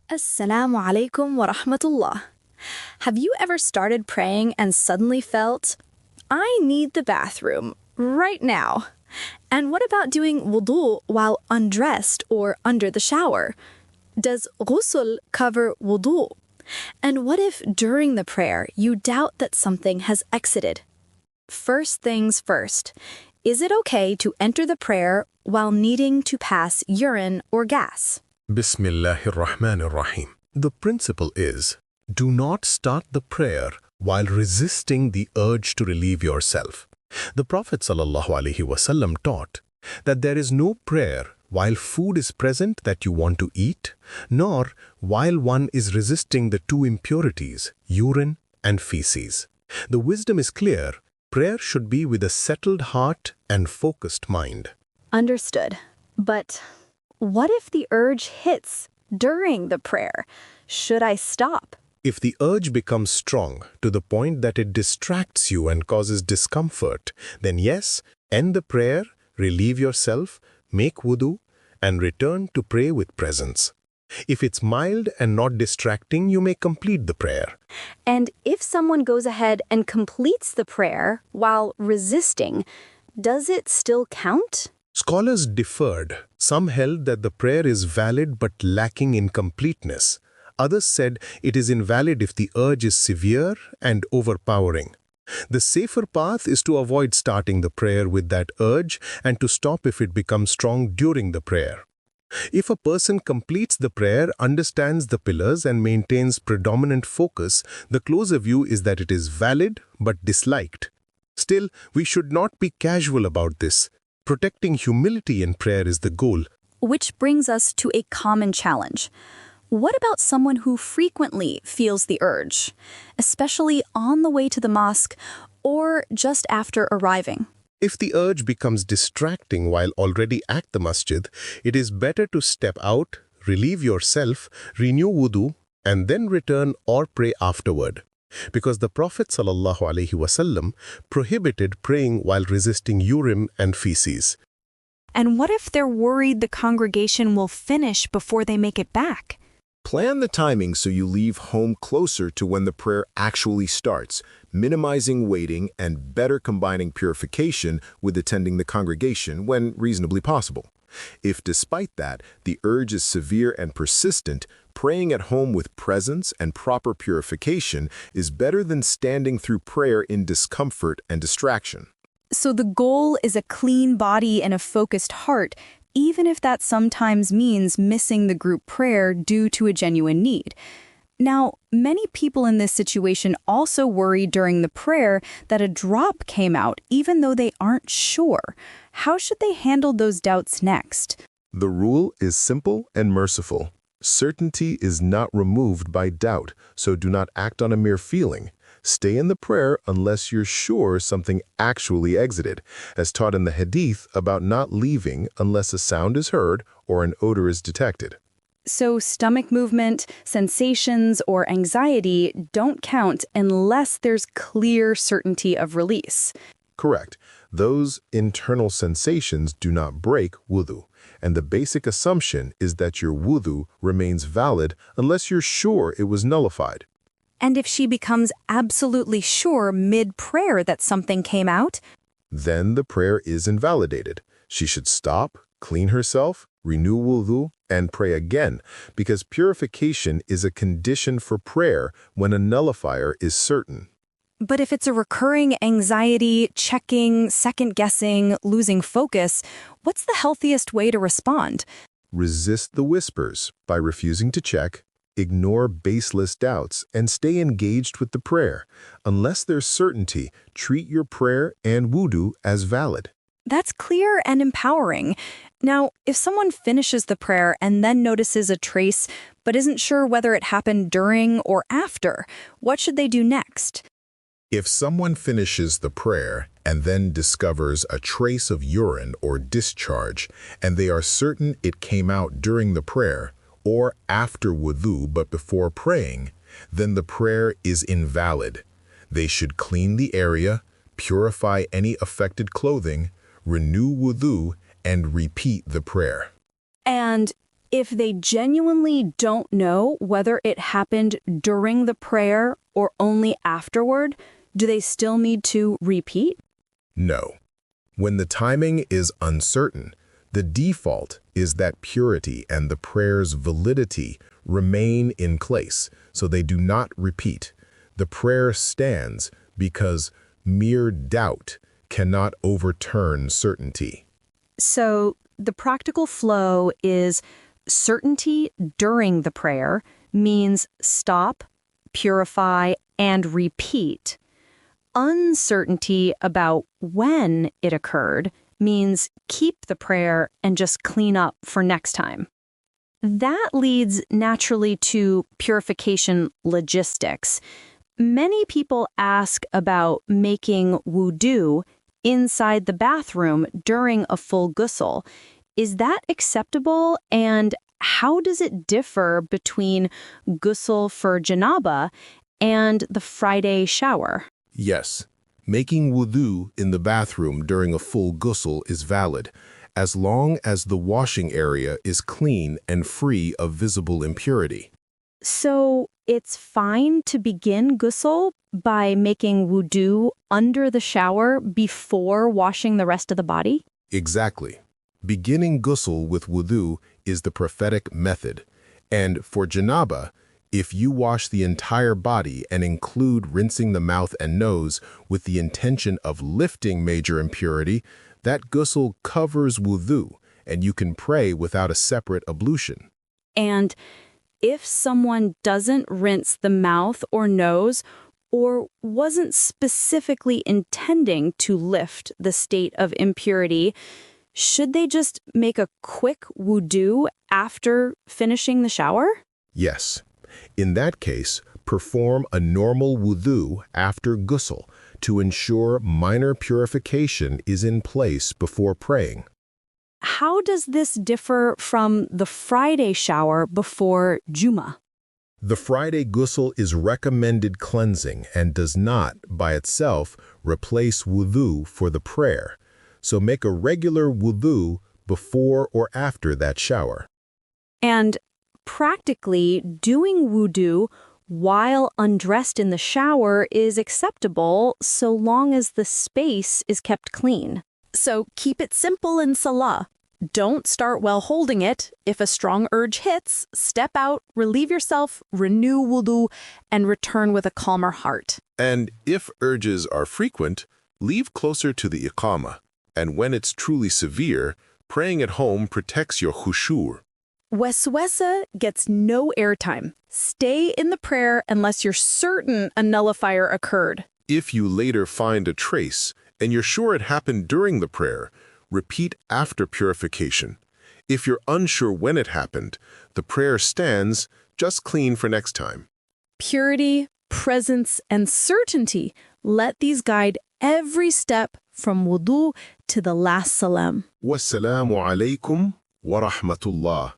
Assalamu alaikum wa rahmatullah. Have you ever started praying and suddenly felt, I need the bathroom right now? And what about doing wudu while undressed or under the shower? Does ghusl cover wudu? And what if during the prayer you doubt that something has exited? First things first, is it okay to enter the prayer while needing to pass urine or gas? Bismillahir Rahmanir Rahim. The principle is, do not start the prayer while resisting the urge to relieve yourself. The Prophet ﷺ taught that there is no prayer while food is present that you want to eat, nor while one is resisting the two impurities, urine and feces. The wisdom is clear. Prayer should be with a settled heart and focused mind. Understood. But what if the urge hits during the prayer? Should I stop? If the urge becomes strong to the point that it distracts you and causes discomfort, then yes, end the prayer, relieve yourself, make wudu, and return to pray with presence. If it's mild and not distracting, you may complete the prayer. And if someone goes ahead and completes the prayer while resisting, does it still count? Scholars differed. Some held that the prayer is valid but lacking in completeness. Others said it is invalid if the urge is severe and overpowering. The safer path is to avoid starting the prayer with that urge and to stop if it becomes strong during the prayer. If a person completes the prayer, understands the pillars, and maintains predominant focus, the closer view is that it is valid but disliked. Still, we should not be casual about this. Protecting humility in prayer is the goal. Which brings us to a common challenge. What about someone who frequently feels the urge, especially on the way to the mosque or just after arriving? If the urge becomes distracting while already at the masjid, it is better to step out, relieve yourself, renew wudu, and then return or pray afterward. Because the Prophet ﷺ prohibited praying while resisting urine and feces. And what if they're worried the congregation will finish before they make it back? Plan the timing so you leave home closer to when the prayer actually starts, minimizing waiting and better combining purification with attending the congregation when reasonably possible. If despite that, the urge is severe and persistent, praying at home with presence and proper purification is better than standing through prayer in discomfort and distraction. So the goal is a clean body and a focused heart, even if that sometimes means missing the group prayer due to a genuine need. Now, many people in this situation also worry during the prayer that a drop came out, even though they aren't sure. How should they handle those doubts next? The rule is simple and merciful. Certainty is not removed by doubt, so do not act on a mere feeling. Stay in the prayer unless you're sure something actually exited, as taught in the hadith about not leaving unless a sound is heard or an odor is detected. So stomach movement, sensations, or anxiety don't count unless there's clear certainty of release. Correct. Those internal sensations do not break wudu, and the basic assumption is that your wudu remains valid unless you're sure it was nullified. And if she becomes absolutely sure mid-prayer that something came out, then the prayer is invalidated. She should stop, clean herself, renew wudu, and pray again, because purification is a condition for prayer when a nullifier is certain. But if it's a recurring anxiety, checking, second-guessing, losing focus, what's the healthiest way to respond? Resist the whispers by refusing to check, ignore baseless doubts, and stay engaged with the prayer. Unless there's certainty, treat your prayer and wudu as valid. That's clear and empowering. Now, if someone finishes the prayer and then notices a trace but isn't sure whether it happened during or after, what should they do next? If someone finishes the prayer and then discovers a trace of urine or discharge, and they are certain it came out during the prayer or after wudu but before praying, then the prayer is invalid. They should clean the area, purify any affected clothing, renew wudu, and repeat the prayer. And if they genuinely don't know whether it happened during the prayer or only afterward, do they still need to repeat? No. When the timing is uncertain, the default is that purity and the prayer's validity remain in place, so they do not repeat. The prayer stands because mere doubt cannot overturn certainty. So the practical flow is certainty during the prayer means stop, purify, and repeat. Uncertainty about when it occurred means keep the prayer and just clean up for next time. That leads naturally to purification logistics. Many people ask about making wudu inside the bathroom during a full ghusl. Is that acceptable, and how does it differ between ghusl for Janaba and the Friday shower? Yes, making wudu in the bathroom during a full ghusl is valid, as long as the washing area is clean and free of visible impurity. So it's fine to begin ghusl by making wudu under the shower before washing the rest of the body? Exactly. Beginning ghusl with wudu is the prophetic method, and for Janaba, if you wash the entire body and include rinsing the mouth and nose with the intention of lifting major impurity, that ghusl covers wudu, and you can pray without a separate ablution. And if someone doesn't rinse the mouth or nose, or wasn't specifically intending to lift the state of impurity, should they just make a quick wudu after finishing the shower? Yes. In that case, perform a normal wudu after ghusl to ensure minor purification is in place before praying. How does this differ from the Friday shower before Juma? The Friday ghusl is recommended cleansing and does not, by itself, replace wudu for the prayer. So make a regular wudu before or after that shower. And practically, doing wudu while undressed in the shower is acceptable so long as the space is kept clean. So keep it simple in Salah. Don't start while holding it. If a strong urge hits, step out, relieve yourself, renew wudu, and return with a calmer heart. And if urges are frequent, leave closer to the iqamah. And when it's truly severe, praying at home protects your khushu. Waswasa gets no airtime. Stay in the prayer unless you're certain a nullifier occurred. If you later find a trace, and you're sure it happened during the prayer, repeat after purification. If you're unsure when it happened, the prayer stands, just clean for next time. Purity, presence, and certainty, let these guide every step from wudu to the last salam. Wassalamu alaikum wa rahmatullah.